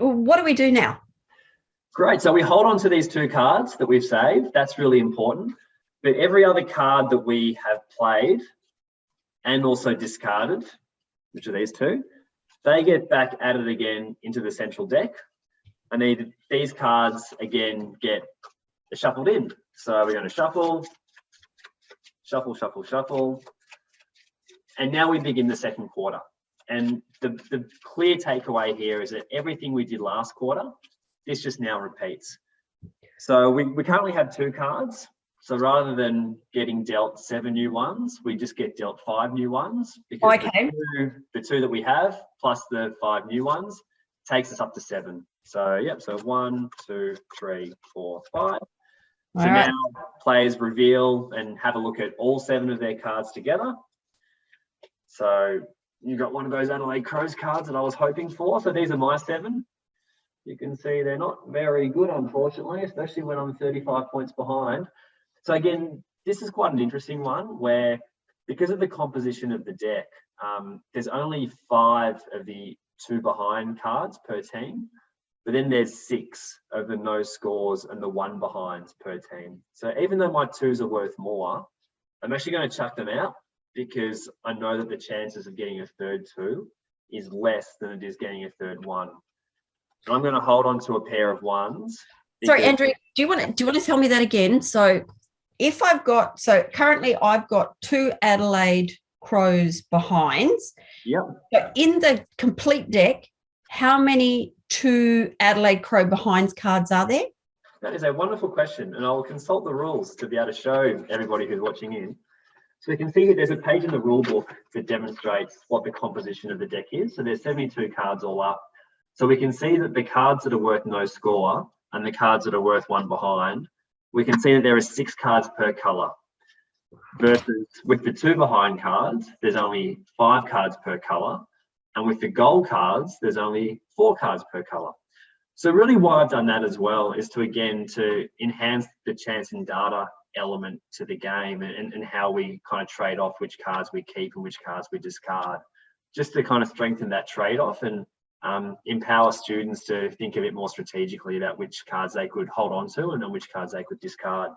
what do we do now? Great. So we hold on to these 2 cards that we've saved. That's really important. But every other card that we have played and also discarded, which are these 2, they get back added again into the central deck. And these cards, again, get shuffled in. So we're going to shuffle, shuffle, shuffle, shuffle. And now we begin the second quarter. And the clear takeaway here is that everything we did last quarter, this just now repeats. So we currently have 2 cards. So rather than getting dealt 7 new ones, we just get dealt 5 new ones, because the two that we have plus the 5 new ones takes us up to 7. So yep, so 1, 2, 3, 4, 5. So now players reveal and have a look at all 7 of their cards together. So you got one of those Adelaide Crows cards that I was hoping for. So these are my 7. You can see they're not very good, unfortunately, especially when I'm 35 points behind. So again, this is quite an interesting one where, because of the composition of the deck, there's only 5 of the 2 behind cards per team, but then there's 6 of the no scores and the 1 behinds per team. So even though my 2s are worth more, I'm actually going to chuck them out, because I know that the chances of getting a third 2 is less than it is getting a third 1. So I'm going to hold on to a pair of 1s. Sorry, Andrew, do you want to tell me that again? So if currently I've got 2 Adelaide Crows behinds. Yep. So in the complete deck, how many 2 Adelaide Crow behinds cards are there? That is a wonderful question, and I will consult the rules to be able to show everybody who's watching in. So you can see here, there's a page in the rule book that demonstrates what the composition of the deck is. So there's 72 cards all up. So we can see that the cards that are worth no score and the cards that are worth 1 behind, we can see that there are 6 cards per colour, versus with the 2 behind cards, there's only 5 cards per colour. And with the gold cards, there's only 4 cards per colour. So really why I've done that as well is to enhance the chance and data element to the game, and how we kind of trade off which cards we keep and which cards we discard, just to kind of strengthen that trade-off and empower students to think a bit more strategically about which cards they could hold on to and then which cards they could discard.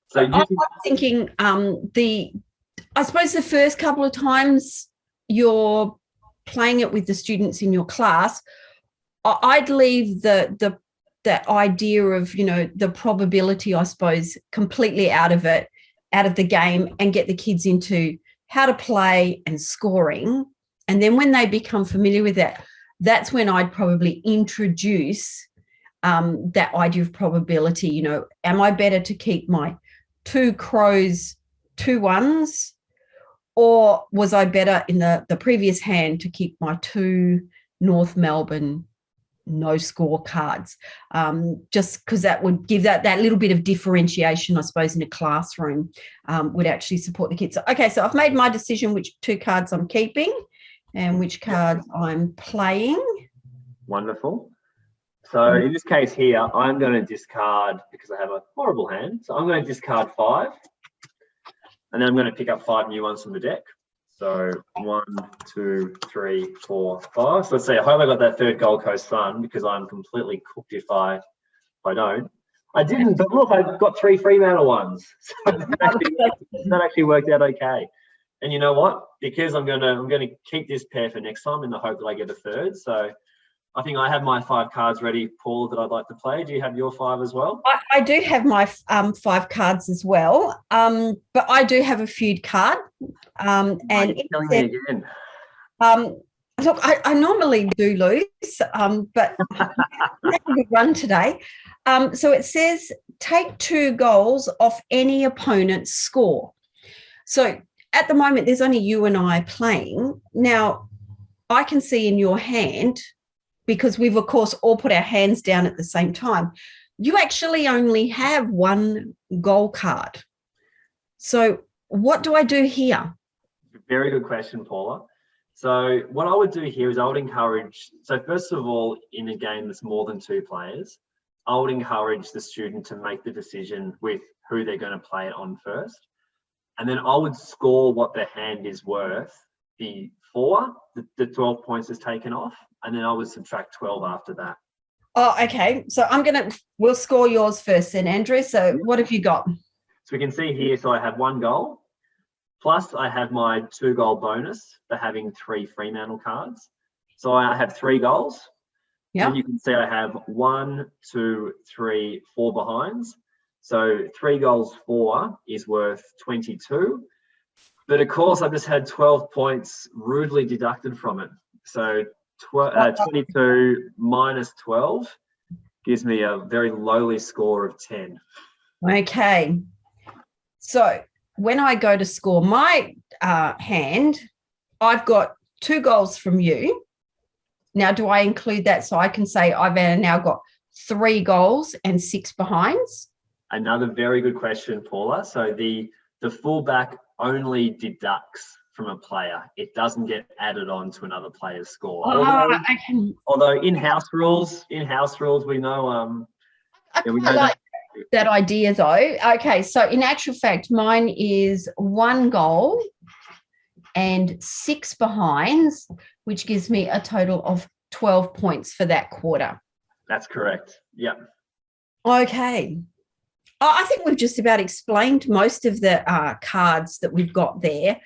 So I'm thinking I suppose the first couple of times you're playing it with the students in your class, I'd leave that idea of, the probability, I suppose, completely out of the game, and get the kids into how to play and scoring. And then when they become familiar with that, that's when I'd probably introduce that idea of probability. Am I better to keep my 2 Crows 2 1s, or was I better in the previous hand to keep my 2 North Melbourne no score cards, just because that would give that little bit of differentiation, I suppose, in a classroom, would actually support the kids. Okay, so I've made my decision which 2 cards I'm keeping and which cards I'm playing. Wonderful. So in this case here, I'm going to discard, because I have a horrible hand, so I'm going to discard 5, and then I'm going to pick up 5 new ones from the deck. So 1, 2, 3, 4, 5. So let's see, I hope I got that third Gold Coast Sun, because I'm completely cooked if I don't. I didn't, but look, I got 3 Fremantle ones. So that actually worked out okay. And you know what? Because I'm gonna keep this pair for next time in the hope that I get a third. So I think I have my 5 cards ready, Paul, that I'd like to play. Do you have your 5 as well? I do have my 5 cards as well, but I do have a Feud card. And telling me again. Look, I normally do lose, but I had a good run today. So it says, take 2 goals off any opponent's score. So at the moment, there's only you and I playing. Now, I can see in your hand, because we've, of course, all put our hands down at the same time, you actually only have 1 goal card. So what do I do here? Very good question, Paula. So what I would do here is I would encourage, so first of all, in a game that's more than 2 players, I would encourage the student to make the decision with who they're going to play it on first. And then I would score what their hand is worth before the 12 points is taken off. And then I would subtract 12 after that. Oh, okay. So we'll score yours first then, Andrew. So what have you got? So we can see here, so I have 1 goal, plus I have my 2-goal bonus for having 3 Fremantle cards. So I have 3 goals. Yeah. Then you can see I have 1, 2, 3, 4 behinds. So 3 goals 4 is worth 22. But of course, I just had 12 points rudely deducted from it. So 22 minus 12 gives me a very lowly score of 10. Okay. So when I go to score my hand, I've got 2 goals from you. Now, do I include that so I can say I've now got 3 goals and 6 behinds? Another very good question, Paula. So the fullback only deducts from a player. It doesn't get added on to another player's score. Although in-house rules, we know. I like that idea though. Okay, so in actual fact, mine is 1 goal and 6 behinds, which gives me a total of 12 points for that quarter. That's correct. Yep. Okay. I think we've just about explained most of the cards that we've got there.